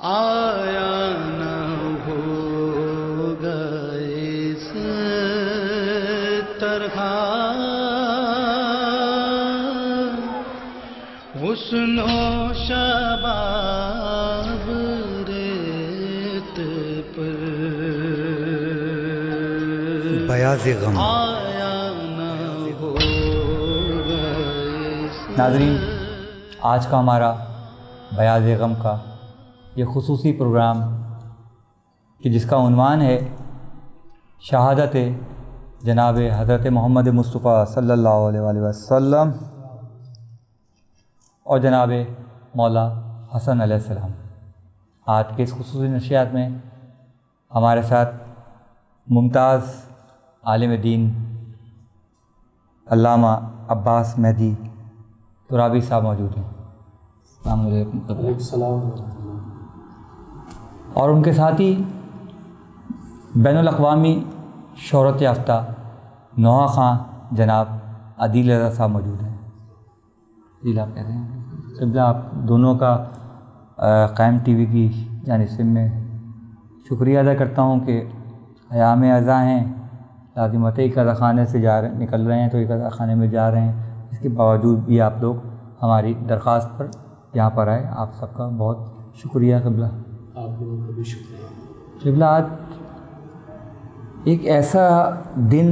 آیا نہ ہوگا اس طرح حسن و شباب ریت پر بیاض غم۔ آیا نہ ہوگا اس ناظرین، آج کا ہمارا بیاض غم کا یہ خصوصی پروگرام کہ جس کا عنوان ہے شہادت جناب حضرت محمد مصطفیٰ صلی اللہ علیہ وآلہ وسلم اور جناب مولا حسن علیہ السلام۔ آج کے اس خصوصی نشریات میں ہمارے ساتھ ممتاز عالم دین علامہ عباس مہدی ترابی صاحب موجود ہیں۔ السلام علیکم۔ السلام اور ان کے ساتھ ہی بین الاقوامی شہرت یافتہ نوحہ خاں جناب عدیل رضا صاحب موجود ہیں۔ عدیل آپ کہتے ہیں قبلہ، آپ دونوں کا قائم ٹی وی کی جانب سے میں شکریہ ادا کرتا ہوں کہ ایام اعزاء ہیں، لازمت ایک قضا خانے سے نکل رہے ہیں تو ایک قضا خانے میں جا رہے ہیں، اس کے باوجود بھی آپ لوگ ہماری درخواست پر یہاں پر آئے، آپ سب کا بہت شکریہ قبلہ۔ آپ لوگوں کا بھی شکریہ۔ قبلہ، آج ایک ایسا دن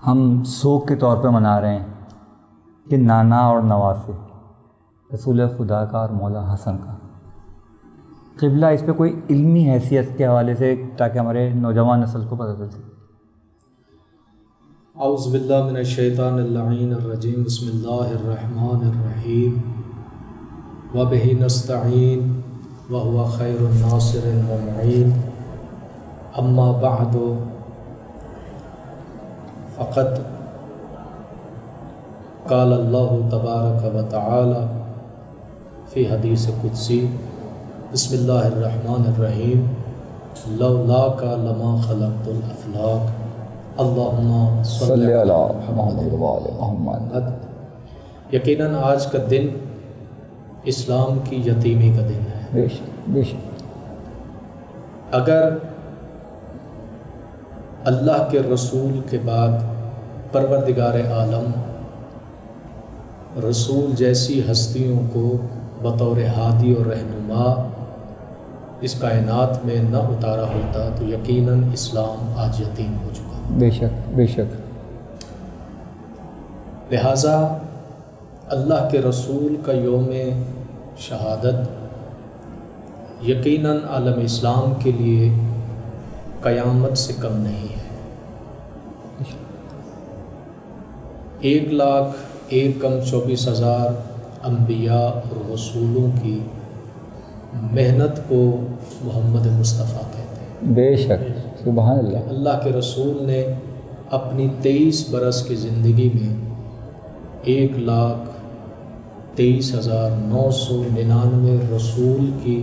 ہم سوگ کے طور پہ منا رہے ہیں کہ نانا اور نواسے رسول خدا کا اور مولا حسن کا۔ قبلہ، اس پہ کوئی علمی حیثیت کے حوالے سے تاکہ ہمارے نوجوان نسل کو پتہ چل سکے۔ اعوذ باللہ من الشیطان اللعین الرجیم، بسم اللہ الرحمن الرحیم، وبہ نستعین وہو خیر الناصر ومعین، اما بعد فقد قال اللہ تبارک و تعالی فی حدیث قدسی، بسم اللہ الرحمن الرحیم، لولاک لما خلقت الافلاک، اللہم صلی علی محمد وعلی محمد۔ یقیناً آج کا دن اسلام کی یتیمی کا دن ہے۔ بے شک بے شک۔ اگر اللہ کے رسول کے بعد پروردگار عالم رسول جیسی ہستیوں کو بطور ہادی اور رہنما اس کائنات میں نہ اتارا ہوتا تو یقیناً اسلام آج یتیم ہو چکا۔ بے شک بے شک۔ لہٰذا اللہ کے رسول کا یوم شہادت یقیناً عالم اسلام کے لیے قیامت سے کم نہیں ہے۔ 1,01,24,000 انبیاء اور رسولوں کی محنت کو محمد مصطفیٰ کہتے ہیں۔ بے شک، سبحان اللہ۔ اللہ کے رسول نے اپنی 23 برس کی زندگی میں 1,23,999 رسول کی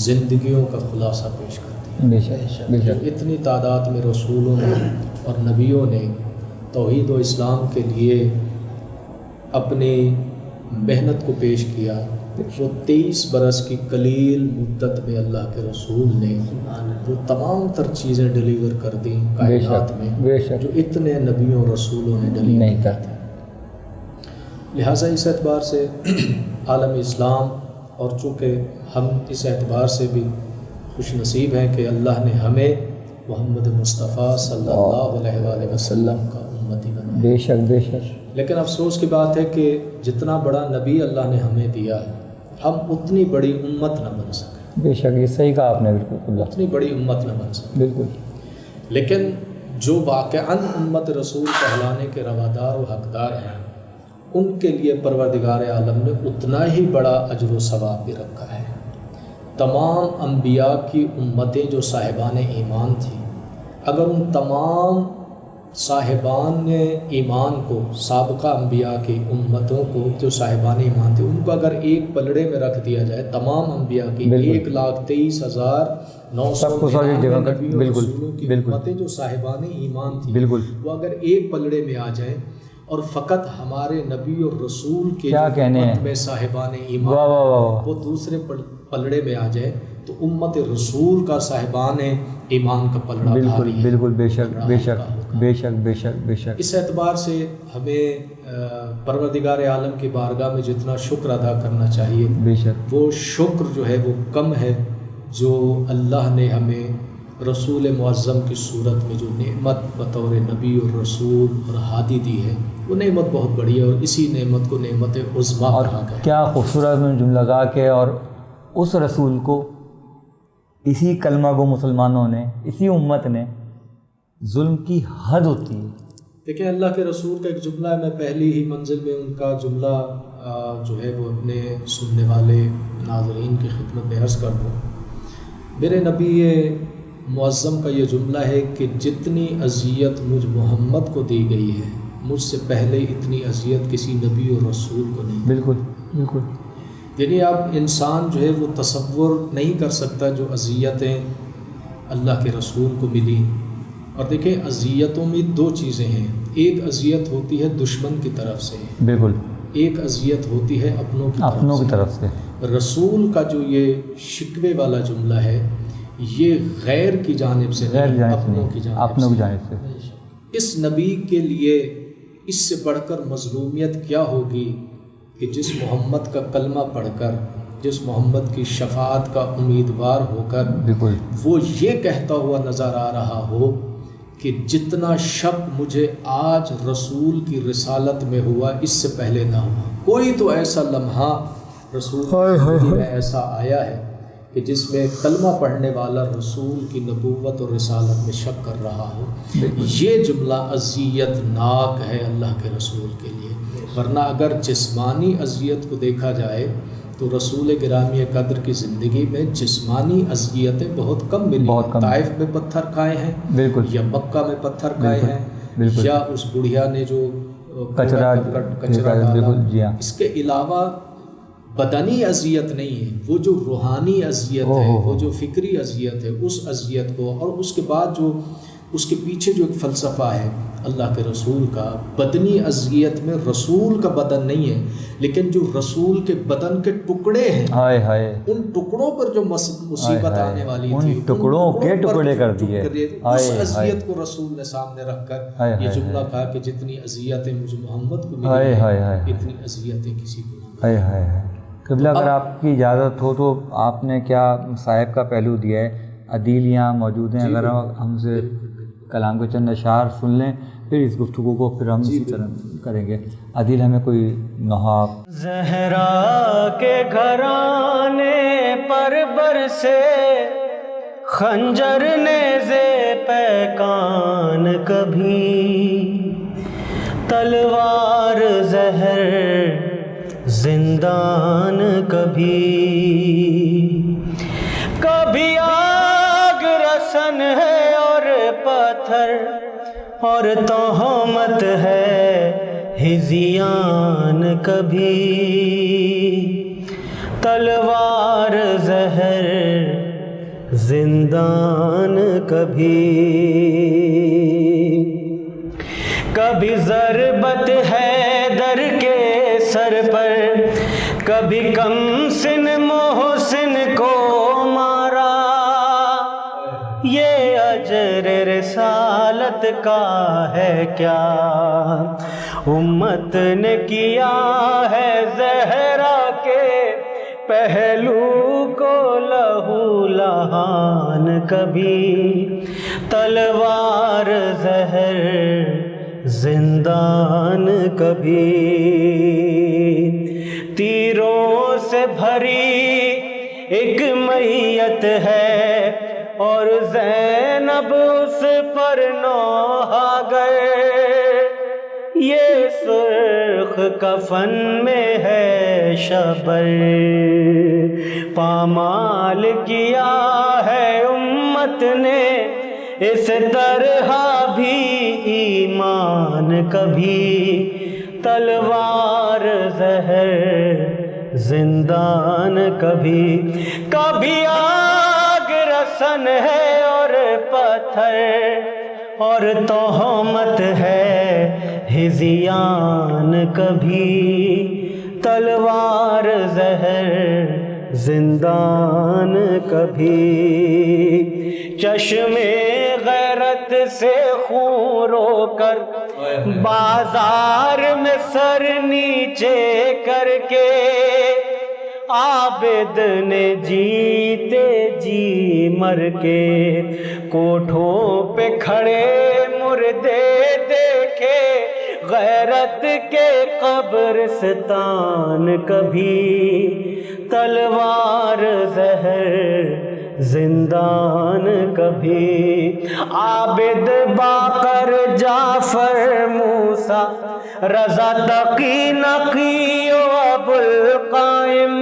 زندگیوں کا خلاصہ پیش کر دیا۔ بے شک بے شک۔ اتنی تعداد میں رسولوں نے اور نبیوں نے توحید و اسلام کے لیے اپنی محنت کو پیش کیا، وہ 23 برس کی قلیل مدت میں اللہ کے رسول نے وہ تمام تر چیزیں ڈیلیور کر دیں کائنات میں، بے شک، جو اتنے نبیوں رسولوں نے ڈیلیور نہیں کرتے۔ لہٰذا اس اعتبار سے عالم اسلام، اور چونکہ ہم اس اعتبار سے بھی خوش نصیب ہیں کہ اللہ نے ہمیں محمد مصطفیٰ صلی اللہ علیہ وآلہ وسلم کا امتی بنایا۔ بے شک بے شک۔ لیکن افسوس کی بات ہے کہ جتنا بڑا نبی اللہ نے ہمیں دیا، ہم اتنی بڑی امت نہ بن سکے۔ بے شک، یہ صحیح کہا آپ نے، بالکل قبلہ، اتنی بڑی امت نہ بن سکے۔ بالکل۔ لیکن جو واقعاً امت رسول کہلانے کے روادار و حقدار ہیں، ان کے لیے پروردگار عالم نے اتنا ہی بڑا اجر و ثواب بھی رکھا ہے۔ تمام انبیاء کی امتیں جو صاحبان ایمان تھیں، اگر ان تمام صاحبان ایمان کو، سابقہ انبیاء کی امتوں کو جو صاحبان ایمان تھے، ان کو اگر ایک پلڑے میں رکھ دیا جائے، تمام انبیاء کی 1,23,999 بالکل رسولوں کی بالکل امتیں جو صاحبان ایمان تھیں، بالکل، وہ اگر ایک پلڑے میں آ جائیں اور فقط ہمارے نبی اور رسول کے کیا کہنے ہیں میں صاحبان ایمان واہ واہ واہ، وہ دوسرے پلڑے میں آ جائے تو امت رسول کا صاحبان ایمان کا پلڑا بالکل بھاری ہے، بالکل، بے شک پلڑا بے ہلکا شک ہوگا۔ بے شک بے شک بے شک۔ اس اعتبار سے ہمیں پروردگار عالم کی بارگاہ میں جتنا شکر ادا کرنا چاہیے بے شک وہ شکر جو ہے وہ کم ہے، جو اللہ نے ہمیں رسول معظم کی صورت میں جو نعمت بطور نبی اور رسول اور ہادی دی ہے، وہ نعمت بہت بڑی ہے، اور اسی نعمت کو نعمت عظمیٰ اور کہا گیا۔ کیا خوبصورت میں جملہ لگا کے، اور اس رسول کو اسی کلمہ گو مسلمانوں نے، اسی امت نے ظلم کی حد ہوتی ہے۔ دیکھیں اللہ کے رسول کا ایک جملہ ہے، میں پہلی ہی منزل میں ان کا جملہ جو ہے وہ اپنے سننے والے ناظرین کی خدمت میں عرض کر دوں۔ میرے نبی معظم کا یہ جملہ ہے کہ جتنی اذیت مجھ محمد کو دی گئی ہے، مجھ سے پہلے اتنی اذیت کسی نبی اور رسول کو نہیں۔ بالکل بالکل، یعنی اب انسان جو ہے وہ تصور نہیں کر سکتا جو اذیتیں اللہ کے رسول کو ملی۔ اور دیکھیں اذیتوں میں دو چیزیں ہیں، ایک اذیت ہوتی ہے دشمن کی طرف سے، بالکل، ایک اذیت ہوتی ہے اپنوں کی طرف سے۔ رسول کا جو یہ شکوے والا جملہ ہے یہ غیر کی جانب سے غیر نہیں، جانب سے اپنوں نہیں، کی جانب اپنوں کی سے۔ جانب سے۔ اس نبی کے لیے اس سے بڑھ کر مظلومیت کیا ہوگی کہ جس محمد کا کلمہ پڑھ کر، جس محمد کی شفاعت کا امیدوار ہو کر بالکل وہ یہ کہتا ہوا نظر آ رہا ہو کہ جتنا شک مجھے آج رسول کی رسالت میں ہوا اس سے پہلے نہ ہوا۔ کوئی تو ایسا لمحہ رسول کی زندگی میں ایسا آیا ہے کہ جس میں کلمہ پڑھنے والا رسول کی نبوت اور رسالت میں شک کر رہا ہو۔ یہ جملہ اذیت ناک ہے اللہ کے رسول کے لیے، ورنہ اگر جسمانی اذیت کو دیکھا جائے تو رسول گرامی قدر کی زندگی میں جسمانی اذیتیں بہت کم ملی، بہت کم۔ طائف میں پتھر کھائے ہیں بالکل، یا مکہ میں پتھر کھائے ہیں، بالکل، یا اس بڑھیا نے جو کچرا ڈالا۔ بالکل، جی ہاں، اس کے علاوہ بدنی اذیت نہیں ہے، وہ جو روحانی اذیت ہے، وہ جو فکری اذیت ہے، اس اذیت کو، اور اس کے بعد جو اس کے پیچھے جو ایک فلسفہ ہے اللہ کے رسول کا، بدنی اذیت میں رسول کا بدن نہیں ہے لیکن جو رسول کے بدن کے ٹکڑے ہیں، ہائے ہائے، ان ٹکڑوں پر جو مصیبت آنے والی تھی، ان ٹکڑوں کے ٹکڑے کر دیے۔ اس اذیت کو رسول نے سامنے رکھ کر یہ جملہ کہا کہ جتنی اذیتیں مجھے محمد کو ملی اتنی اذیتیں کسی کو نہیں۔ ہائے ہائے ہائے۔ قبلہ اگر آپ کی اجازت ہو تو آپ نے کیا صاحب کا پہلو دیا ہے، عدیل یہاں موجود ہیں، اگر ہم سے کلام کے چند اشعار سن لیں پھر اس گفتگو کو پھر ہم اسی طرح کریں گے۔ عدیل ہمیں کوئی نحاف۔ زہرا کے گھرانے پر برسے خنجر نیزے پیکان کبھی، تلوار زہر زندان کبھی، کبھی آگ رسن ہے اور پتھر اور تہمت ہے ہزیان کبھی، تلوار زہر زندان کبھی، کبھی ضربت حیدر کے سر پر، کبھی کم سن محسن کو مارا، یہ اجر رسالت کا ہے کیا امت نے کیا ہے زہرا کے پہلو کو لہو لہان کبھی، تلوار زہر زندان کبھی، تیروں سے بھری ایک میت ہے اور زینب اس پر نوحہ گئے، یہ سرخ کفن میں ہے شبر، پامال کیا ہے امت نے اس طرح بھی ایمان کبھی، تلوار زہر زندان کبھی، کبھی آگ رسن ہے اور پتھر اور تہمت ہے ہزیان کبھی، تلوار زہر زندان کبھی، چشمے غیرت سے خون رو کر بازار میں سر نیچے کر کے، عابد نے جیتے جی مر کے کوٹھوں پہ کھڑے مردے دیکھے، غیرت کے قبرستان کبھی، تلوار زہر زندان کبھی، عابد باقر جعفر موسیٰ رضا تقی نقی و ابو القائم،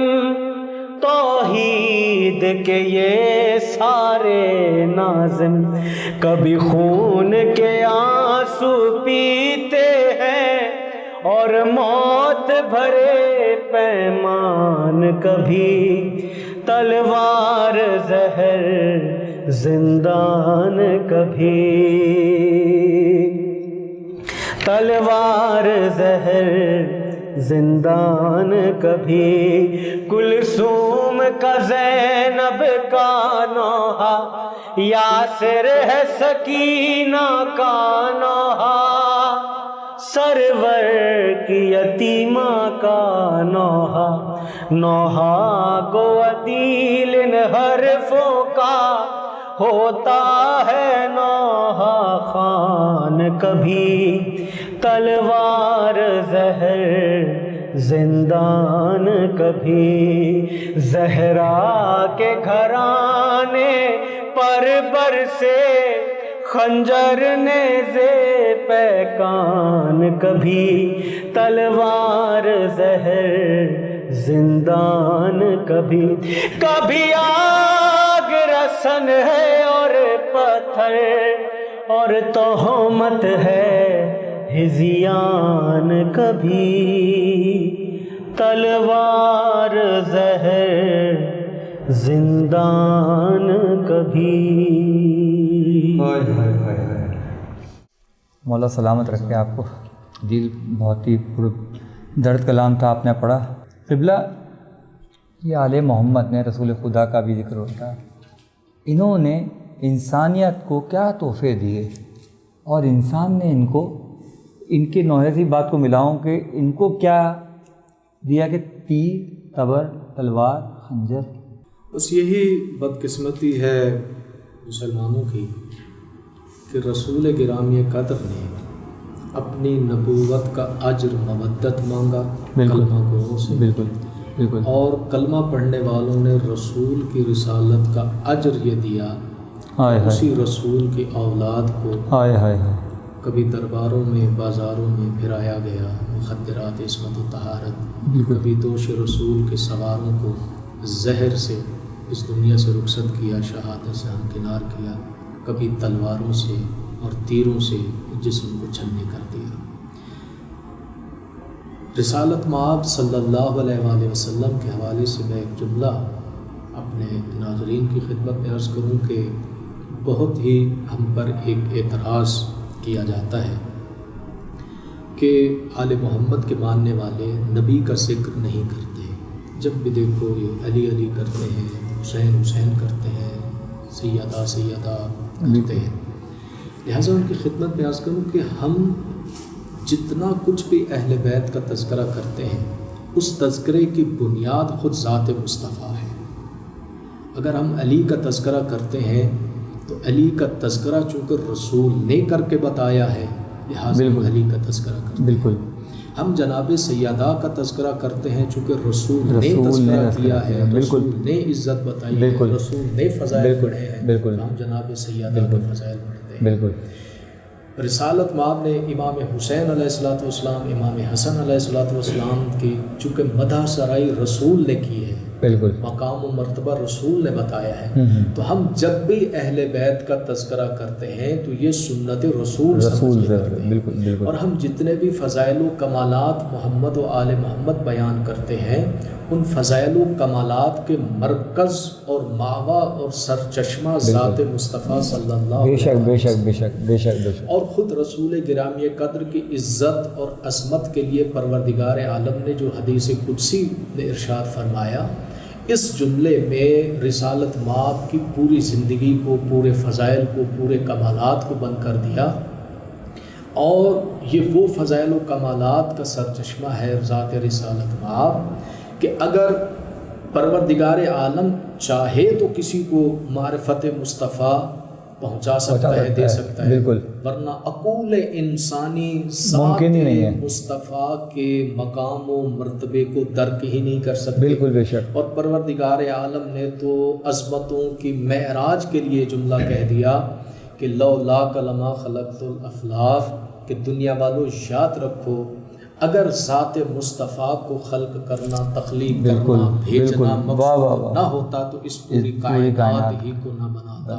توحید کے یہ سارے ناظم کبھی خون کے آنسو پیتے ہیں، اور موت بھرے پیمان کبھی، تلوار زہر زندان کبھی، تلوار زہر زندان کبھی، کلثوم کا زینب کا نوحہ، یاسر ہے سکینہ کا نوحہ، سرور کی یتیمہ کا نوحہ، نوحہ کو عدیل ان حرفوں کا، ہوتا ہے نوحہ خان کبھی، تلوار زہر زندان کبھی، زہرا کے گھرانے پر برسے خنجر نیزے پیکان کبھی، تلوار زہر زندان کبھی، کبھی آگ رسن ہے اور پتھر، اور تہمت ہے ہذیان کبھی، تلوار زہر زندان کبھی۔ مولا سلامت رکھے آپ کو۔ دل بہت ہی پر درد کلام تھا آپ نے پڑھا۔ قبلہ یہ آل محمد نے رسول خدا کا بھی ذکر ہوتا ہے، انہوں نے انسانیت کو کیا تحفے دیے، اور انسان نے ان کے نوحے سی بات کو ملاؤں کہ ان کو کیا دیا کہ تیر، تبر، تلوار، خنجر۔ بس یہی بدقسمتی ہے مسلمانوں کی کہ رسول گرامی قدر نے اپنی نبوت کا اجر مودت مانگا کلمہ گوؤں سے، بالکل، اور کلمہ پڑھنے والوں نے رسول کی رسالت کا اجر یہ دیا، اسی رسول کی اولاد کو کبھی درباروں میں بازاروں میں پھرایا گیا، مخدرات عصمت و طہارت، کبھی دوش رسول کے سواروں کو زہر سے اس دنیا سے رخصت کیا، شہادت سے ہمکنار کیا، کبھی تلواروں سے اور تیروں سے جسم کو چھلنی کر دیا۔ رسالت مآب صلی اللہ علیہ وآلہ وسلم کے حوالے سے میں ایک جملہ اپنے ناظرین کی خدمت میں عرض کروں کہ بہت ہی ہم پر ایک اعتراض کیا جاتا ہے کہ آل محمد کے ماننے والے نبی کا ذکر نہیں کرتے، جب بھی دیکھو یہ علی علی کرتے ہیں، حسین حسین کرتے ہیں، سیدہ سیدہ کرتے ہیں۔ لہٰذا ان کی خدمت میں عرض کروں کہ ہم جتنا کچھ بھی اہل بیت کا تذکرہ کرتے ہیں، اس تذکرے کی بنیاد خود ذات مصطفیٰ ہے۔ اگر ہم علی کا تذکرہ کرتے ہیں تو علی کا تذکرہ چونکہ رسول نے کر کے بتایا ہے، لہٰذا علی کا تذکرہ کرتے ہیں۔ ہم جناب سیدہ کا تذکرہ کرتے ہیں چونکہ رسول نے تذکرہ کیا ہے، رسول نے عزت بتائی ہے، رسول نے فضائل پڑھے ہیں، ہم جناب سیدہ کے فضائل پڑھتے ہیں۔ رسالت مآب نے امام حسین علیہ الصلوۃ والسلام، امام حسن علیہ الصلوۃ والسلام کی چونکہ مدح سرائی رسول نے کی ہے، مقام و مرتبہ رسول نے بتایا ہے، تو ہم جب بھی اہل بیت کا تذکرہ کرتے ہیں تو یہ سنت رسول کرتے ہیں، اور ہم جتنے بھی فضائل و کمالات محمد و آل محمد بیان کرتے ہیں، ان فضائل و کمالات کے مرکز اور ماوا اور سرچشمہ ذات مصطفیٰ صلی اللہ علیہ وسلم اور خود رسول گرامی قدر کی عزت اور عظمت کے لیے پروردگار عالم نے جو حدیث قدسی میں ارشاد فرمایا، اس جملے میں رسالت مآب کی پوری زندگی کو، پورے فضائل کو، پورے کمالات کو بند کر دیا، اور یہ وہ فضائل و کمالات کا سرچشمہ ہے ذات رسالت مآب کہ اگر پروردگار عالم چاہے تو کسی کو معرفت مصطفیٰ پہنچا سکتا ہے، دے سکتا ہے، بالکل، ورنہ عقول انسانی ممکن ہی نہیں ہے، مصطفیٰ کے مقام و مرتبے کو درک ہی نہیں کر سکتے۔ بالکل بے شک۔ اور پروردگار عالم نے تو عظمتوں کی معراج کے لیے جملہ کہہ دیا کہ لولاک لما خلقت الافلاک، کہ دنیا والوں یاد رکھو اگر ذات مصطفیٰ کو خلق کرنا، تخلیق کرنا، بھیجنا مقصود نہ ہوتا تو اس پوری کائنات ہی کو نہ بناتا۔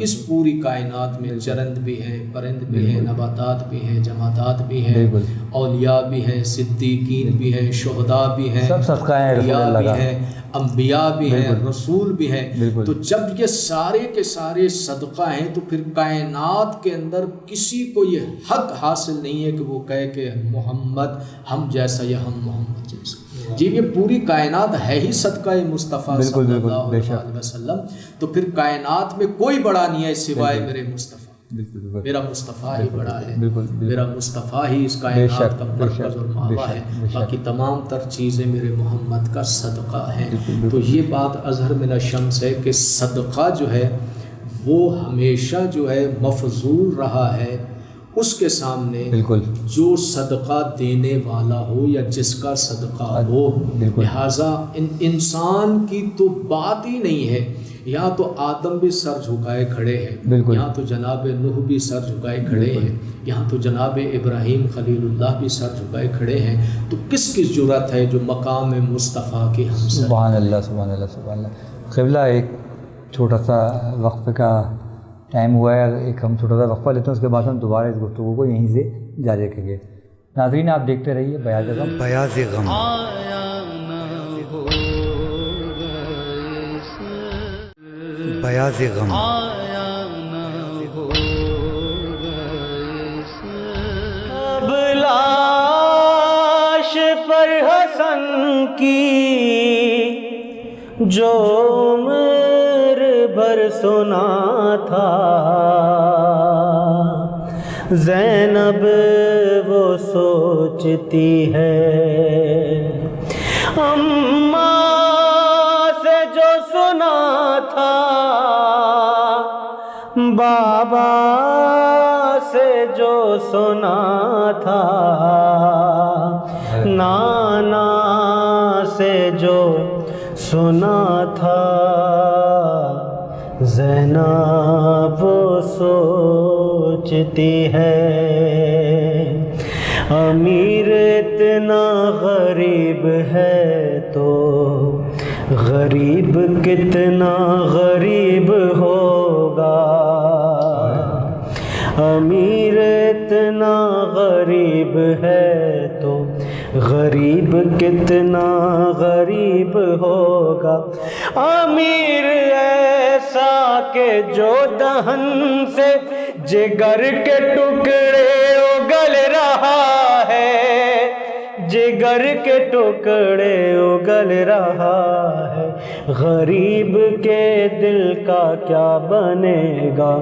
اس پوری کائنات میں چرند بھی ہیں، پرند بھی ہیں، نباتات بھی ہیں، جمادات بھی ہیں، اولیاء بھی ہیں، صدیقین بھی ہیں، شہداء بھی ہیں، اولیاء بھی ہیں، انبیاء بھی ہیں، رسول بھی ہیں۔ تو جب یہ سارے کے سارے صدقہ ہیں تو پھر کائنات کے اندر کسی کو یہ حق حاصل نہیں ہے کہ وہ کہے کہ محمد ہم جیسا یا ہم محمد جیسا۔ جی یہ پوری کائنات ہے ہی صدقہ مصطفیٰ صلی اللہ علیہ وسلم، تو پھر کائنات میں کوئی بڑا نہیں ہے سوائے میرے مصطفیٰ۔ میرا مصطفیٰ ہی بڑا ہے، میرا مصطفیٰ ہی اس کائنات کا مرکز اور ماوا ہے، باقی تمام تر چیزیں میرے محمد کا صدقہ ہیں۔ تو یہ بات اظہر من الشمس ہے کہ صدقہ جو ہے وہ ہمیشہ جو ہے مفضول رہا ہے اس کے سامنے جو صدقہ دینے والا ہو یا جس کا صدقہ ہو۔ لہٰذا انسان کی تو بات ہی نہیں ہے، یہاں تو آدم بھی سر جھکائے کھڑے ہیں، یہاں تو جناب نوح بھی سر جھکائے کھڑے ہیں، یہاں تو جناب ابراہیم خلیل اللہ بھی سر جھکائے کھڑے ہیں، تو کس کی جرأت ہے جو مقام مصطفیٰ کی ہم سر۔ سبحان اللہ سبحان اللہ سبحان اللہ۔ قبلہ ایک چھوٹا سا وقفے کا ٹائم ہوا ہے، ایک ہم چھوٹا سا وقفہ لیتے ہیں، اس کے بعد ہم دوبارہ اس گفتگو کو یہیں سے جاری رکھیں گے۔ ناظرین آپ دیکھتے رہیے بیاض غم۔ بیاض غم، بیاض غم، اب لاش پر حسن کی جو عمر بھر سنا تھا، زینب وہ سوچتی ہے اماں سے جو سنا تھا، بابا سے جو سنا تھا، نانا سے جو سنا تھا، زینب وہ سوچتی ہے امیر اتنا غریب ہے تو غریب کتنا غریب ہوگا، امیر اتنا غریب ہے تو غریب کتنا غریب ہوگا، امیر ایسا کہ جو دہن سے جگر کے ٹکڑے اگل رہا ہے، جگر کے ٹکڑے اگل رہا ہے، غریب کے دل کا کیا بنے گا،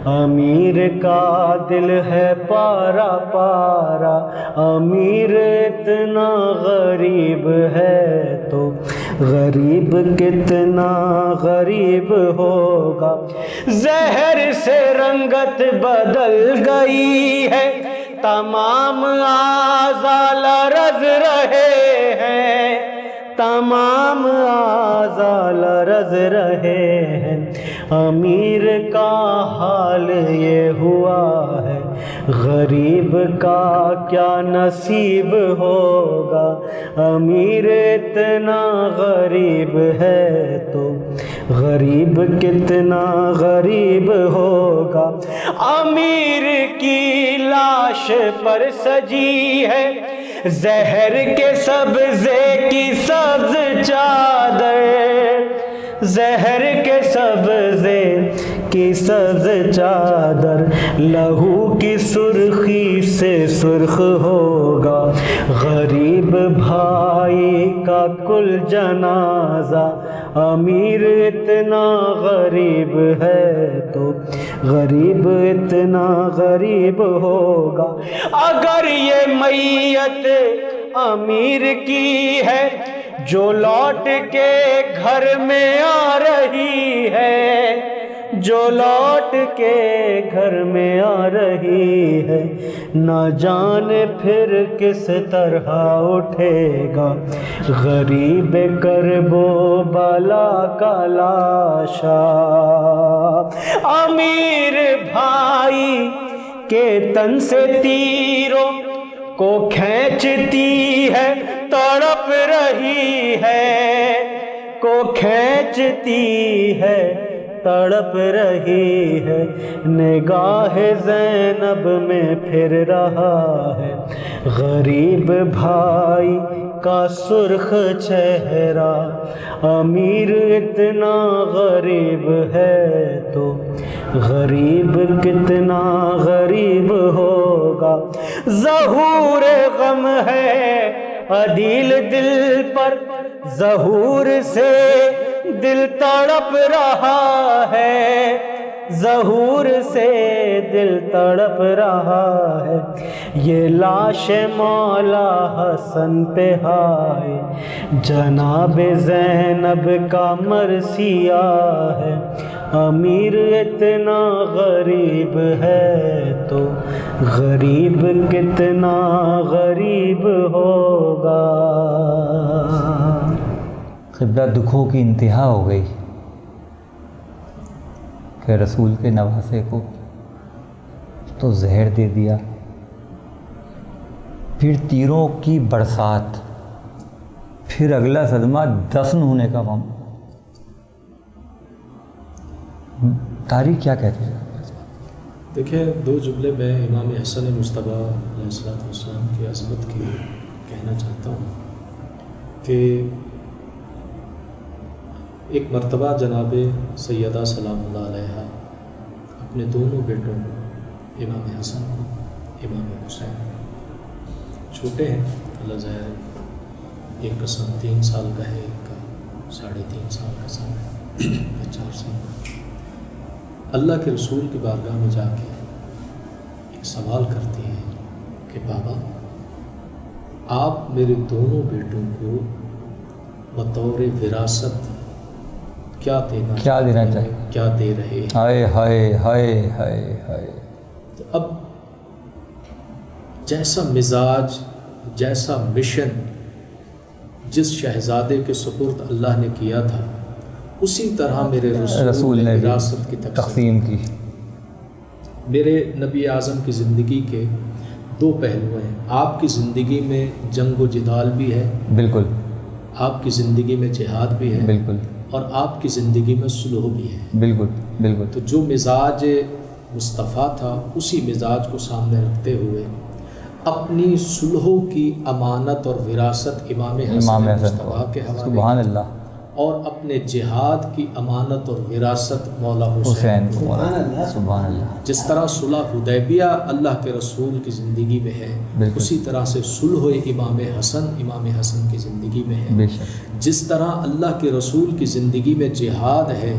امیر کا دل ہے پارا پارا، امیر اتنا غریب ہے تو غریب کتنا غریب ہوگا، زہر سے رنگت بدل گئی ہے، تمام اعضاء لرز رہے ہیں، تمام اعضاء لرز رہے ہیں، امیر کا حال یہ ہوا ہے، غریب کا کیا نصیب ہوگا، امیر اتنا غریب ہے تو غریب کتنا غریب ہوگا، امیر کی لاش پر سجی ہے زہر کے سبزے کی سبز چادر، زہر کے سبزے کی سبز چادر، لہو کی سرخی سے سرخ ہوگا، غریب بھائی کا کل جنازہ امیر اتنا غریب ہے تو غریب اتنا غریب ہوگا. اگر یہ میت امیر کی ہے جو لوٹ کے گھر میں آ رہی ہے، جو لوٹ کے گھر میں آ رہی ہے، نہ جانے پھر کس طرح اٹھے گا غریب کرب و بلا کا لاشا. امیر بھائی کے تن سے تیروں کو کھینچتی ہے تڑپ رہی ہے، کو کھینچتی ہے تڑپ رہی ہے. نگاہ زینب میں پھر رہا ہے غریب بھائی کا سرخ چہرہ. امیر اتنا غریب ہے تو غریب کتنا غریب ہوگا. ظہور غم ہے عدیل دل پر، ظہور سے دل تڑپ رہا ہے، ظہور سے دل تڑپ رہا ہے. یہ لاش مولا حسن پہ ہائے جناب زینب کا مرثیہ ہے. امیر اتنا غریب ہے تو غریب کتنا غریب ہوگا. قبلہ دکھوں کی انتہا ہو گئی کہ رسول کے نواسے کو تو زہر دے دیا، پھر تیروں کی برسات، پھر اگلا صدمہ دفن ہونے کا غم. تاریخ کیا کہتی ہے؟ دیکھیں، دو جملے میں امام حسن مصطفیٰ علیہ السلام کی عظمت کی کہنا چاہتا ہوں کہ ایک مرتبہ جناب سیدہ سلام اللہ علیہا اپنے دونوں بیٹوں کو، امام حسن کو امام حسین، چھوٹے ہیں اللہ ظاہر ہے، ایک کا سن 3 سال کا ہے، ایک کا 3.5 سال کا سن ہے یا 4 سال کا. اللہ کے رسول کی بارگاہ میں جا کے ایک سوال کرتی ہے کہ بابا آپ میرے دونوں بیٹوں کو بطور وراثت کیا دینا چاہیے، کیا دے رہے ہیں؟ ہائے ہائے ہائے ہائے ہائے. تو اب جیسا مزاج، جیسا مشن جس شہزادے کے سپرد اللہ نے کیا تھا، اسی طرح میرے رسول نے وراثت کی تقسیم کی. میرے نبی اعظم کی زندگی کے 2 پہلو ہیں. آپ کی زندگی میں جنگ و جدال بھی ہے، بالکل. آپ کی زندگی میں جہاد بھی ہے، بالکل. اور آپ کی زندگی میں صلح بھی ہے، بالکل بالکل. تو جو مزاج مصطفیٰ تھا اسی مزاج کو سامنے رکھتے ہوئے اپنی صلح کی امانت اور وراثت امام حسن مصطفیٰ کے حوالے، سبحان اللہ، اور اپنے جہاد کی امانت اور وراثت مولا حسین. سبحان اللہ. جس طرح صلح حدیبیہ اللہ کے رسول کی زندگی میں ہے، اسی طرح سے صلح امام حسن کی زندگی میں ہے. جس طرح اللہ کے رسول کی زندگی میں جہاد ہے،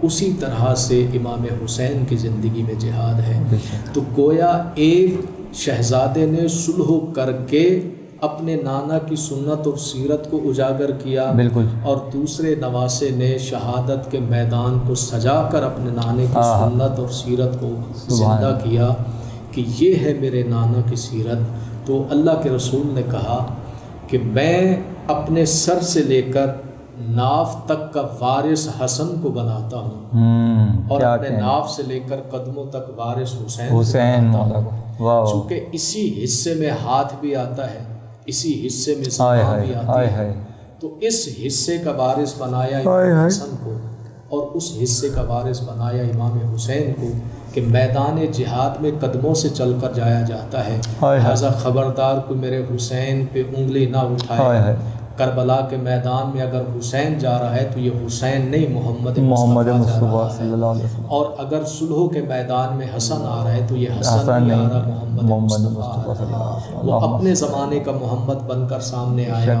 اسی طرح سے امام حسین کی زندگی میں جہاد ہے. تو گویا ایک شہزادے نے صلح کر کے اپنے نانا کی سنت اور سیرت کو اجاگر کیا، بالکل، اور دوسرے نواسے نے شہادت کے میدان کو سجا کر اپنے نانے کی سنت اور سیرت کو زندہ کیا کہ یہ ہے میرے نانا کی سیرت. تو اللہ کے رسول نے کہا کہ میں اپنے سر سے لے کر ناف تک کا وارث حسن کو بناتا ہوں، اور اپنے ناف سے لے کر قدموں تک وارث حسین کو بناتا ہوں. چونکہ اسی حصے میں ہاتھ بھی آتا ہے، اسی حصے میں زبان بھی آتی ہے، تو اس حصے کا وارث بنایا امام حسن کو، اور اس حصے کا وارث بنایا امام حسین کو کہ میدان جہاد میں قدموں سے چل کر جایا جاتا ہے. لہٰذا خبردار کو میرے حسین پہ انگلی نہ اٹھائے. کربلا کے میدان میں اگر حسین جا رہا ہے تو یہ حسین نہیں، محمد مصطفیٰ صلی اللہ علیہ وسلم. اور اگر صلح کے میدان میں حسن آ رہا ہے تو یہ حسن نہیں آ رہا، محمد مصطفیٰ صلی اللہ علیہ وسلم. وہ اپنے زمانے کا محمد بن کر سامنے آیا،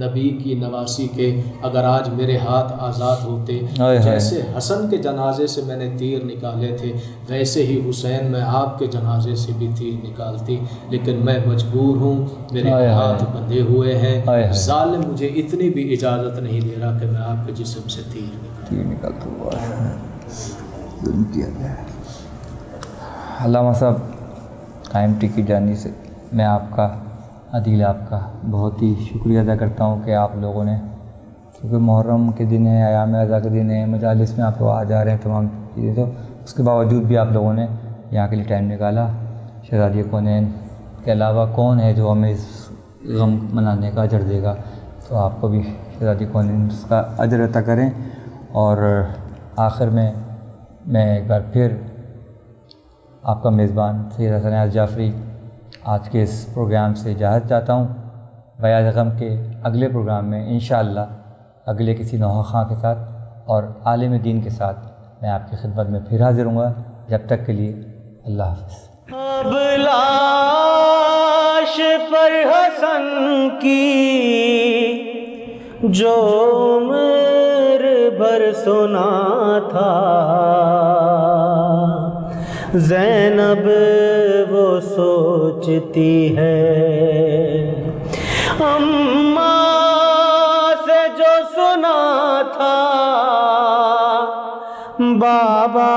نبی کی نواسی کے اگر آج میرے ہاتھ آزاد ہوتے، جیسے حسن کے جنازے سے میں نے تیر نکالے تھے ویسے ہی حسین میں آپ کے جنازے سے بھی تیر نکالتی، لیکن میں مجبور ہوں، میرے ہاتھ بندھے ہوئے ہیں، ظالم مجھے اتنی بھی اجازت نہیں دے رہا کہ میں آپ کے جسم سے تیر نکالتا ہوں۔ ظلم کیا گیا ہے۔ علامہ صاحب قائم ٹی کی جانب سے میں آپ کا، عدیل آپ کا بہت ہی شکریہ ادا کرتا ہوں کہ آپ لوگوں نے، کیونکہ محرم کے دن ہے، ایام رضا کے دن ہے، مجالس میں آپ لوگ آ جا رہے ہیں تمام چیزیں، تو اس کے باوجود بھی آپ لوگوں نے یہاں کے لیے ٹائم نکالا۔ شہزادی کونین کے علاوہ کون ہے جو ہمیں اس غم منانے کا اجر دے گا، تو آپ کو بھی شہزادی کونین اس کا اجر عطا کریں۔ اور آخر میں ایک بار پھر آپ کا میزبان سید حسن نیاز جعفری آج کے اس پروگرام سے اجازت چاہتا ہوں۔ بیاض غم کے اگلے پروگرام میں انشاءاللہ اگلے کسی نوحہ خاں کے ساتھ اور عالم دین کے ساتھ میں آپ کی خدمت میں پھر حاضر ہوں گا۔ جب تک کے لیے اللہ حافظ۔ اب لاش پر حسن کی جو عمر بھر سنا تھا، زینب وہ سوچتی ہے، اماں سے جو سنا تھا، بابا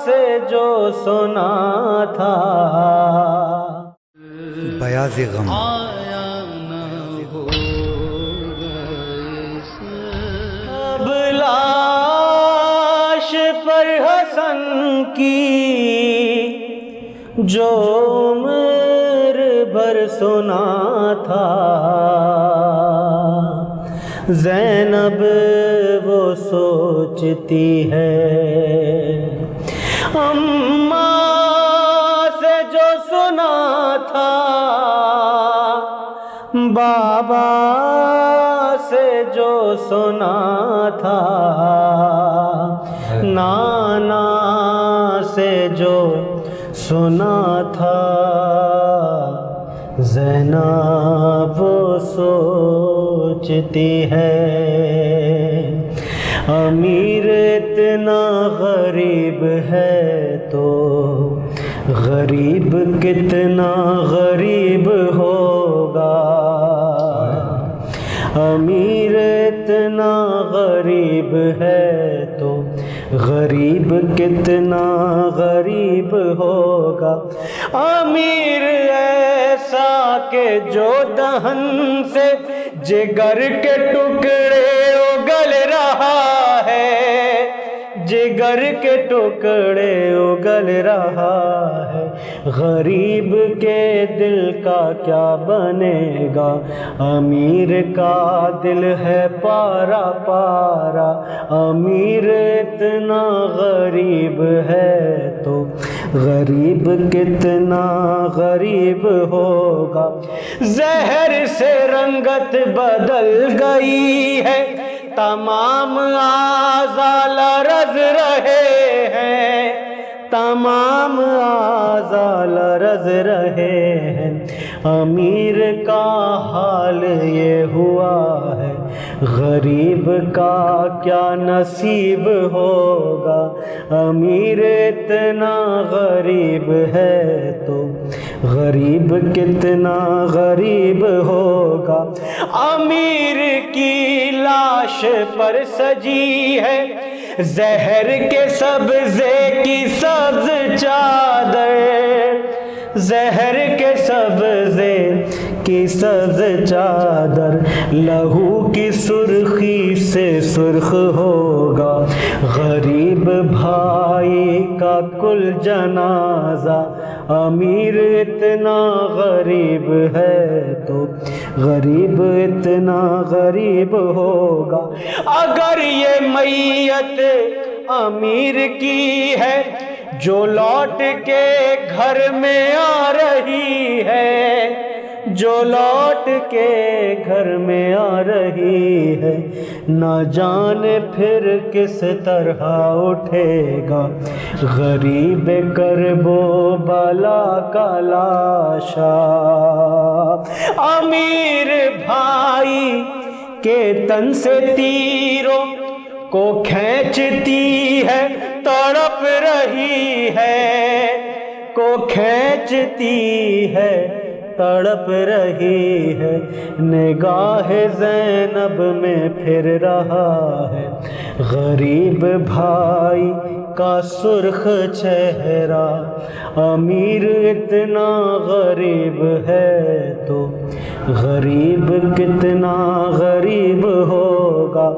سے جو سنا تھا، بیاض غم اب لاش پر حسن کی جو عمر بھر سنا تھا، زینب وہ سوچتی ہے، اماں سے جو سنا تھا، بابا سے جو سنا تھا، نانا سے جو سنا تھا، زینب وہ سوچتی ہے، امیر اتنا غریب ہے تو غریب کتنا غریب ہوگا، امیر اتنا غریب ہے تو غریب کتنا غریب ہوگا، امیر ایسا کہ جو دہن سے جگر کے ٹکڑے اگل رہا ہے، جگر کے ٹکڑے اگل رہا ہے، غریب کے دل کا کیا بنے گا، امیر کا دل ہے پارا پارا، امیر اتنا غریب ہے تو غریب کتنا غریب ہوگا، زہر سے رنگت بدل گئی ہے، تمام اعضاء لرز رہے ہیں، تمام اعضاء لرز رہے ہیں، امیر کا حال یہ ہوا ہے، غریب کا کیا نصیب ہوگا، امیر اتنا غریب ہے تو غریب کتنا غریب ہوگا، امیر کی لاش پر سجی ہے زہر کے سبزے کی سبز چادر، زہر کے سبزے کی سبز چادر، لہو کی سرخی سے سرخ ہوگا، غریب بھائی کا کل جنازہ، امیر اتنا غریب ہے تو غریب اتنا غریب ہوگا، اگر یہ میت امیر کی ہے جو لوٹ کے گھر میں آ رہی ہے، جو لوٹ کے گھر میں آ رہی ہے، نہ جانے پھر کس طرح اٹھے گا غریب کرب و بلا کا لاشا۔ امیر بھائی کے تن سے تیروں کو کھینچتی ہے تڑپ رہی ہے، کو کھینچتی ہے تڑپ رہی ہے، نگاہ زینب میں پھر رہا ہے غریب بھائی کا سرخ چہرہ۔ امیر اتنا غریب ہے تو غریب کتنا غریب ہوگا۔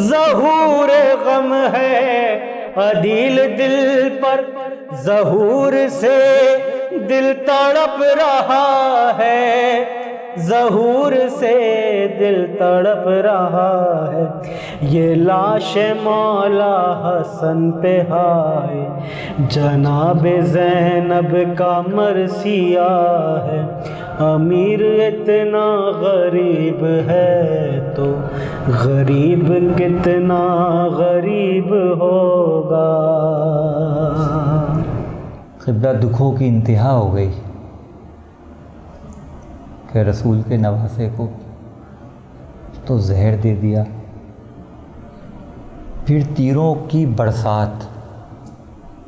ظہور غم ہے عدیل دل پر، ظہور سے دل تڑپ رہا ہے، ظہور سے دل تڑپ رہا ہے۔ یہ لاش مولا حسن پہ ہائے جناب زینب کا مرثیہ ہے۔ امیر اتنا غریب ہے تو غریب کتنا غریب ہوگا۔ قبلہ دکھوں کی انتہا ہو گئی کہ رسول کے نواسے کو تو زہر دے دیا، پھر تیروں کی برسات،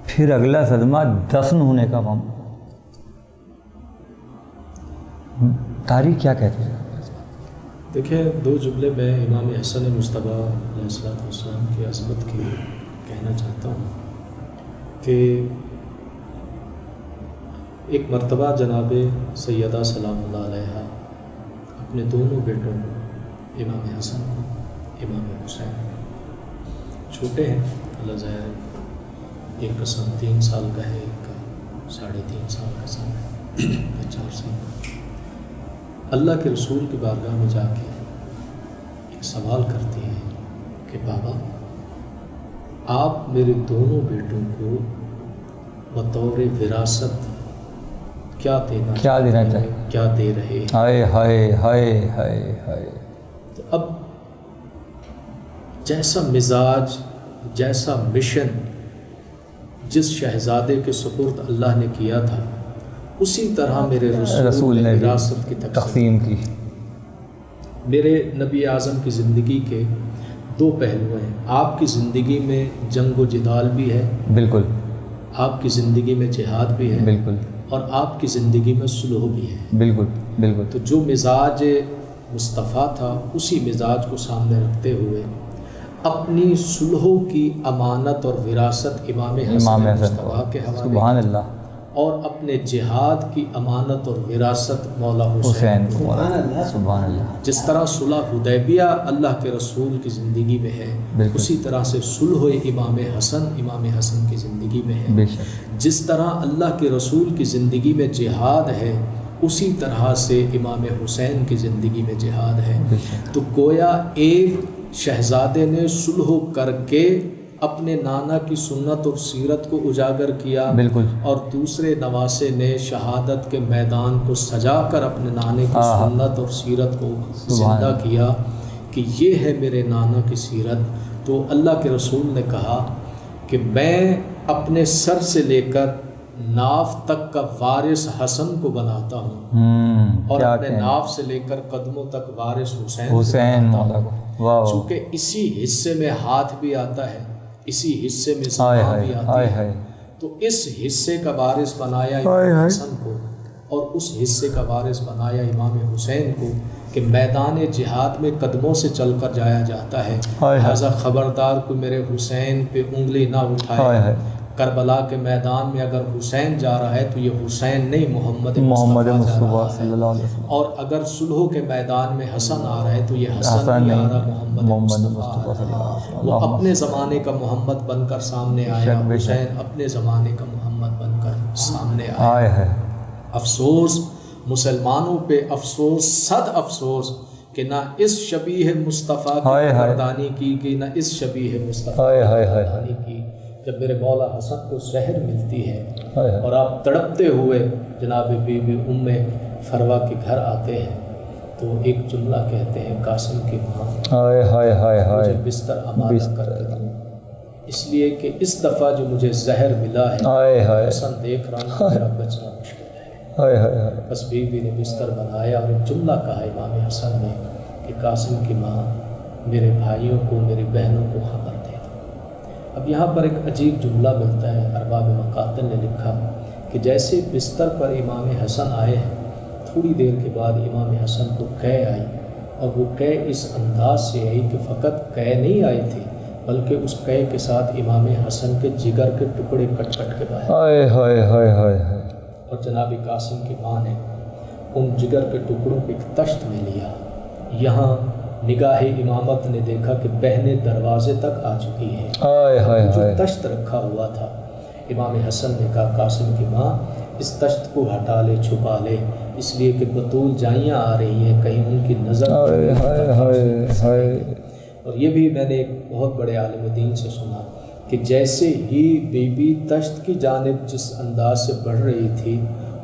پھر اگلا صدمہ دفن ہونے کا معاملہ۔ تاریخ کیا کہتے ہیں؟ دیکھیں، دو جملے میں امام حسن مصطفیٰ علیہ السلام کی عظمت کی کہنا چاہتا ہوں کہ ایک مرتبہ جناب سیدہ سلام اللہ علیہ اپنے دونوں بیٹوں کو، امام حسن امام حسین، چھوٹے ہیں اللہ ظاہر، ایک کا سن 3 سال کا ہے، ایک کا 3.5 سال کا سن ہے، 4 سال کا۔ اللہ کے رسول کی بارگاہ میں جا کے ایک سوال کرتی ہیں کہ بابا آپ میرے دونوں بیٹوں کو بطور وراثت کیا دینا چاہیے، کیا دے رہے ہیں؟ ہائے ہائے ہائے ہائے ہائے۔ تو اب جیسا مزاج، جیسا مشن جس شہزادے کے سپرد اللہ نے کیا تھا، اسی طرح میرے رسول نے وراثت کی تقسیم کی۔ میرے نبی اعظم کی زندگی کے 2 پہلو ہیں۔ آپ کی زندگی میں جنگ و جدال بھی ہے، بالکل، آپ کی زندگی میں جہاد بھی ہے، بالکل، اور آپ کی زندگی میں صلح بھی ہے، بالکل بالکل۔ تو جو مزاج مصطفیٰ تھا اسی مزاج کو سامنے رکھتے ہوئے اپنی صلحوں کی امانت اور وراثت امام حسن مصطفیٰ کے حوالے، سبحان اللہ، اور اپنے جہاد کی امانت اور وراثت مولا حسین، سبحان اللہ۔ جس طرح صلح حدیبیہ اللہ کے رسول کی زندگی میں ہے، اسی طرح سے صلح امام حسن کی زندگی میں ہے۔ جس طرح اللہ کے رسول کی زندگی میں جہاد ہے، اسی طرح سے امام حسین کی زندگی میں جہاد ہے۔ تو گویا ایک شہزادے نے صلح کر کے اپنے نانا کی سنت اور سیرت کو اجاگر کیا، بالکل، اور دوسرے نواسے نے شہادت کے میدان کو سجا کر اپنے نانے کی سنت اور سیرت کو زندہ کیا کہ یہ ہے میرے نانا کی سیرت۔ تو اللہ کے رسول نے کہا کہ میں اپنے سر سے لے کر ناف تک کا وارث حسن کو بناتا ہوں، اور اپنے ناف سے لے کر قدموں تک وارث حسین کو بناتا ہوں، چونکہ اسی حصے میں ہاتھ بھی آتا ہے، اسی حصے میں سانس بھی آتی ہے، تو اس حصے کا وارث بنایا امام حسن کو، اور اس حصے کا وارث بنایا امام حسین کو کہ میدان جہاد میں قدموں سے چل کر جایا جاتا ہے، لہذا خبردار کو میرے حسین پہ انگلی نہ اٹھائے۔ کربلا کے میدان میں اگر حسین جا رہا ہے تو یہ حسین نہیں، محمد مصطفیٰ صلی اللہ علیہ وسلم، اور اگر صلح کے میدان میں حسن آ رہا ہے تو یہ حسن نہیں آ رہا، محمد مصطفیٰ صلی اللہ علیہ وسلم۔ وہ اپنے زمانے کا محمد بن کر سامنے آیا، حسین اپنے زمانے کا محمد بن کر سامنے آیا۔ افسوس مسلمانوں پہ، افسوس، صد افسوس کہ نہ اس شبیہ مصطفیٰ کی قدردانی کی گئی، نہ اس شبیہ مصطفیٰ کی قدردانی کی۔ جب میرے مولا حسن کو زہر ملتی ہے اور آپ تڑپتے ہوئے جناب بی بی ام فروا کے گھر آتے ہیں، تو ایک جملہ کہتے ہیں قاسم کی ماں ہائے ہائے ہائے مجھے ہائے بستر آمادہ کر کے دو، اس لیے کہ اس دفعہ جو مجھے زہر ملا ہے ہائے ہائے حسن دیکھ رہا ہوں میرا بچنا مشکل ہے۔ ہائے ہائے ہائے بس بیوی نے بستر بنایا اور ایک جملہ کہا امام حسن نے کہ قاسم کی ماں میرے بھائیوں کو میری بہنوں کو خبر دے دو۔ اب یہاں پر ایک عجیب جملہ ملتا ہے، ارباب مقاتل نے لکھا کہ جیسے بستر پر امام حسن آئے ہیں، تھوڑی دیر کے بعد امام حسن کو قے آئی، اور وہ قے اس انداز سے آئی کہ فقط قے نہیں آئی تھی بلکہ اس قے کے ساتھ امام حسن کے جگر کے ٹکڑے کٹ کٹ کے باہر، ہائے ہائے ہائے ہائے ہائے اور جناب قاسم کی ماں نے ان جگر کے ٹکڑوں کو ایک تشت میں لیا۔ یہاں نگاہ امامت نے دیکھا کہ بہنیں دروازے تک آ چکی ہیں، ہائے ہائے جو ہائے تشت رکھا ہوا تھا امام حسن نے کہا قاسم کی ماں اس تشت کو ہٹا لے، چھپا لے، اس لیے کہ بطول جائیاں آ رہی ہیں، کہیں ان کی نظر ہائے ہائے ہائے ہائے۔ اور یہ بھی میں نے ایک بہت بڑے عالم دین سے سنا کہ جیسے ہی بی بی تشت کی جانب جس انداز سے بڑھ رہی تھی،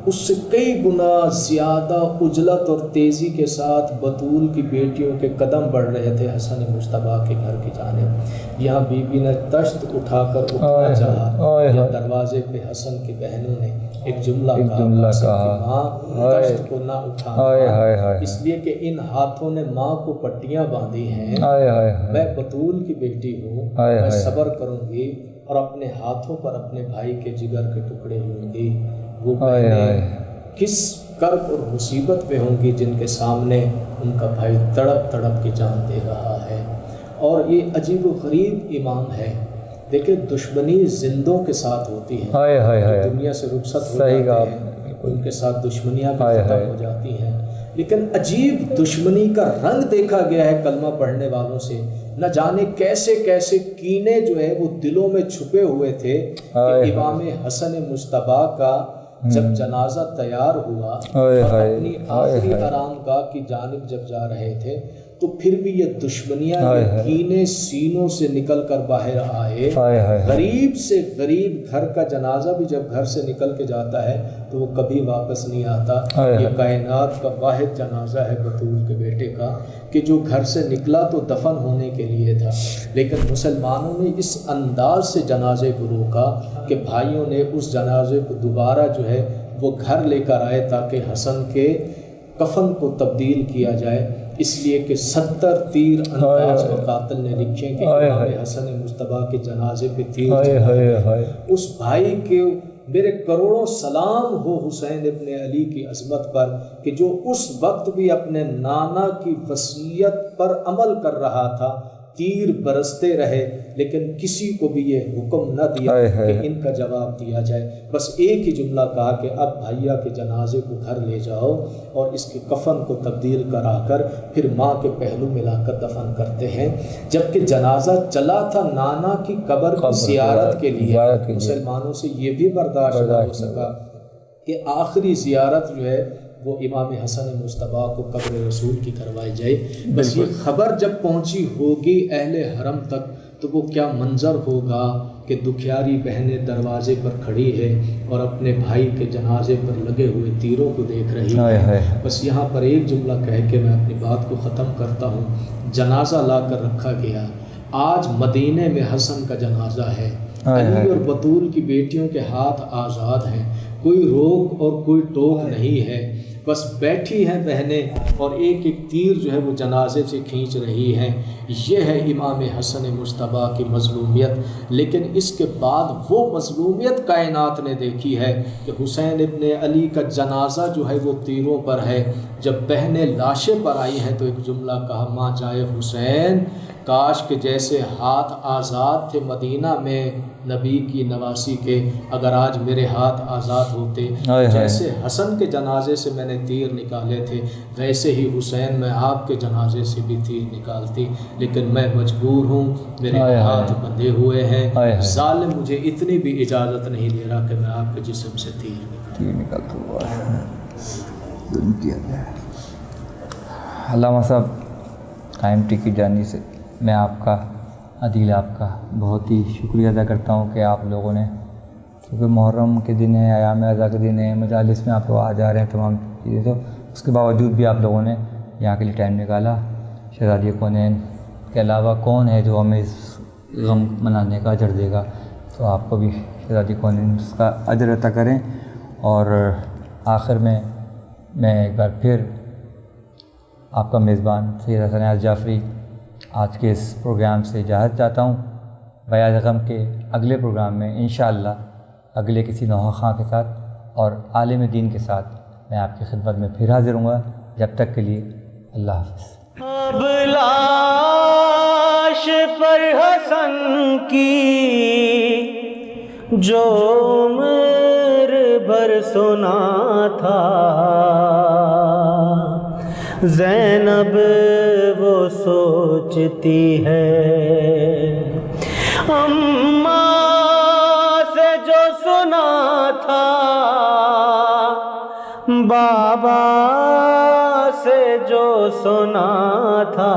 اس سے کئی گنا زیادہ عجلت اور تیزی کے ساتھ بطول کی بیٹیوں کے قدم بڑھ رہے تھے حسن مجتبیٰ کے گھر کی جانب۔ یہاں بی بی نے تشت اٹھا کر اٹھنا چاہا، یا دروازے پہ حسن کی بہنوں نے ایک جملہ کہا قاسم کی ماں تشت کو نہ اٹھانا، اس لیے کہ ان ہاتھوں نے ماں کو پٹیاں باندھی ہیں، میں بطول کی بیٹی ہوں، میں صبر کروں گی اور اپنے ہاتھوں پر اپنے بھائی کے جگر کے ٹکڑے لوں گی۔ وہ بہنیں کس کرب اور مصیبت پہ ہوں گی جن کے سامنے ان کا بھائی تڑپ تڑپ کے جان دے رہا ہے۔ اور یہ عجیب و غریب امام ہے، دیکھیں دشمنی زندوں کے ساتھ ہوتی ہے، دنیا سے رخصت ہو جاتے ہیں ان کے ساتھ دشمنیاں بھی ختم ہو جاتی ہیں، لیکن عجیب دشمنی کا رنگ دیکھا گیا ہے کلمہ پڑھنے والوں سے۔ نہ جانے کیسے کیسے کینے جو ہے وہ دلوں میں چھپے ہوئے تھے کہ امام حسن مجتبیٰ کا جب جنازہ تیار ہوا اور اپنی آخری آرام گاہ کی جانب جب جا رہے تھے تو پھر بھی یہ دشمنیاں یہ کینے سینوں سے نکل کر باہر آئے۔ غریب سے غریب گھر کا جنازہ بھی جب گھر سے نکل کے جاتا ہے تو وہ کبھی واپس نہیں آتا۔ یہ کائنات کا واحد جنازہ ہے بطول کے بیٹے کا کہ جو گھر سے نکلا تو دفن ہونے کے لیے تھا، لیکن مسلمانوں نے اس انداز سے جنازے کو روکا کہ بھائیوں نے اس جنازے کو دوبارہ جو ہے وہ گھر لے کر آئے تاکہ حسن کے کفن کو تبدیل کیا جائے، اس لیے کہ 70 تیر انداز مقاتل نے لکھے کہ امام حسن مجتبیٰ کے جنازے پہ تیر چلائے۔ اس بھائی کے میرے کروڑوں سلام ہو حسین ابن علی کی عظمت پر کہ جو اس وقت بھی اپنے نانا کی وصیت پر عمل کر رہا تھا، تیر برستے رہے لیکن کسی کو بھی یہ حکم نہ دیا کہ ان کا جواب دیا جائے، بس ایک ہی جملہ کہا کہ اب بھائیا کے جنازے کو گھر لے جاؤ اور اس کے کفن کو تبدیل کرا کر پھر ماں کے پہلو میں لا کر دفن کرتے ہیں۔ جبکہ جنازہ چلا تھا نانا کی قبر کی زیارت کے لیے، مسلمانوں سے یہ بھی برداشت نہ ہو سکا کہ آخری زیارت جو ہے وہ امام حسن مجتبیٰ کو قبر رسول کی کروائی جائے۔ بس یہ خبر جب پہنچی ہوگی اہل حرم تک تو وہ کیا منظر ہوگا کہ دکھیاری بہنیں دروازے پر کھڑی ہے اور اپنے بھائی کے جنازے پر لگے ہوئے تیروں کو دیکھ رہی ہے۔ بس یہاں پر ایک جملہ کہہ کے میں اپنی بات کو ختم کرتا ہوں۔ جنازہ لا کر رکھا گیا، آج مدینے میں حسن کا جنازہ ہے، علی اور بطول کی بیٹیوں کے ہاتھ آزاد ہیں، کوئی روک اور کوئی ٹوک نہیں ہے، بس بیٹھی ہیں بہنیں اور ایک ایک تیر جو ہے وہ جنازے سے کھینچ رہی ہیں۔ یہ ہے امام حسن مجتبیٰ کی مظلومیت، لیکن اس کے بعد وہ مظلومیت کائنات نے دیکھی ہے کہ حسین ابن علی کا جنازہ جو ہے وہ تیروں پر ہے۔ جب بہنیں لاشیں پر آئی ہیں تو ایک جملہ کہا، ماں جائے حسین کاش کہ جیسے ہاتھ آزاد تھے مدینہ میں نبی کی نواسی کے، اگر آج میرے ہاتھ آزاد ہوتے، جیسے حسن کے جنازے سے میں نے تیر نکالے تھے ویسے ہی حسین میں آپ کے جنازے سے بھی تیر نکالتی، لیکن میں مجبور ہوں، میرے ہاتھ بندھے ہوئے ہیں، ظالم مجھے اتنی بھی اجازت نہیں دے رہا کہ میں آپ کے جسم سے تیر نکالتا ہوں۔ علامہ صاحب قائم ٹی کی جانب سے میں آپ کا، عدیل آپ کا بہت ہی شکریہ ادا کرتا ہوں کہ آپ لوگوں نے، کیونکہ محرم کے دن ہے، ایام رضا کے دن ہے، مجالس میں آپ لوگ آ جا رہے ہیں تمام چیزیں، تو اس کے باوجود بھی آپ لوگوں نے یہاں کے لیے ٹائم نکالا. شہزادی کونین کے علاوہ کون ہے جو ہمیں اس غم منانے کا اجر دے گا؟ تو آپ کو بھی شہزادی کونین اس کا اجر عطا کریں. اور آخر میں ایک بار پھر آپ کا میزبان سید حسن نیاز جعفری آج کے اس پروگرام سے اجازت چاہتا ہوں. بیاض غم کے اگلے پروگرام میں انشاءاللہ اگلے کسی نوحہ خواں کے ساتھ اور عالم دین کے ساتھ میں آپ کی خدمت میں پھر حاضر ہوں گا. جب تک کے لیے اللہ حافظ. اب لاش پر حسن کی جو عمر بھر سنا تھا، زینب وہ سوچتی ہے اماں سے جو سنا تھا، بابا سے جو سنا تھا.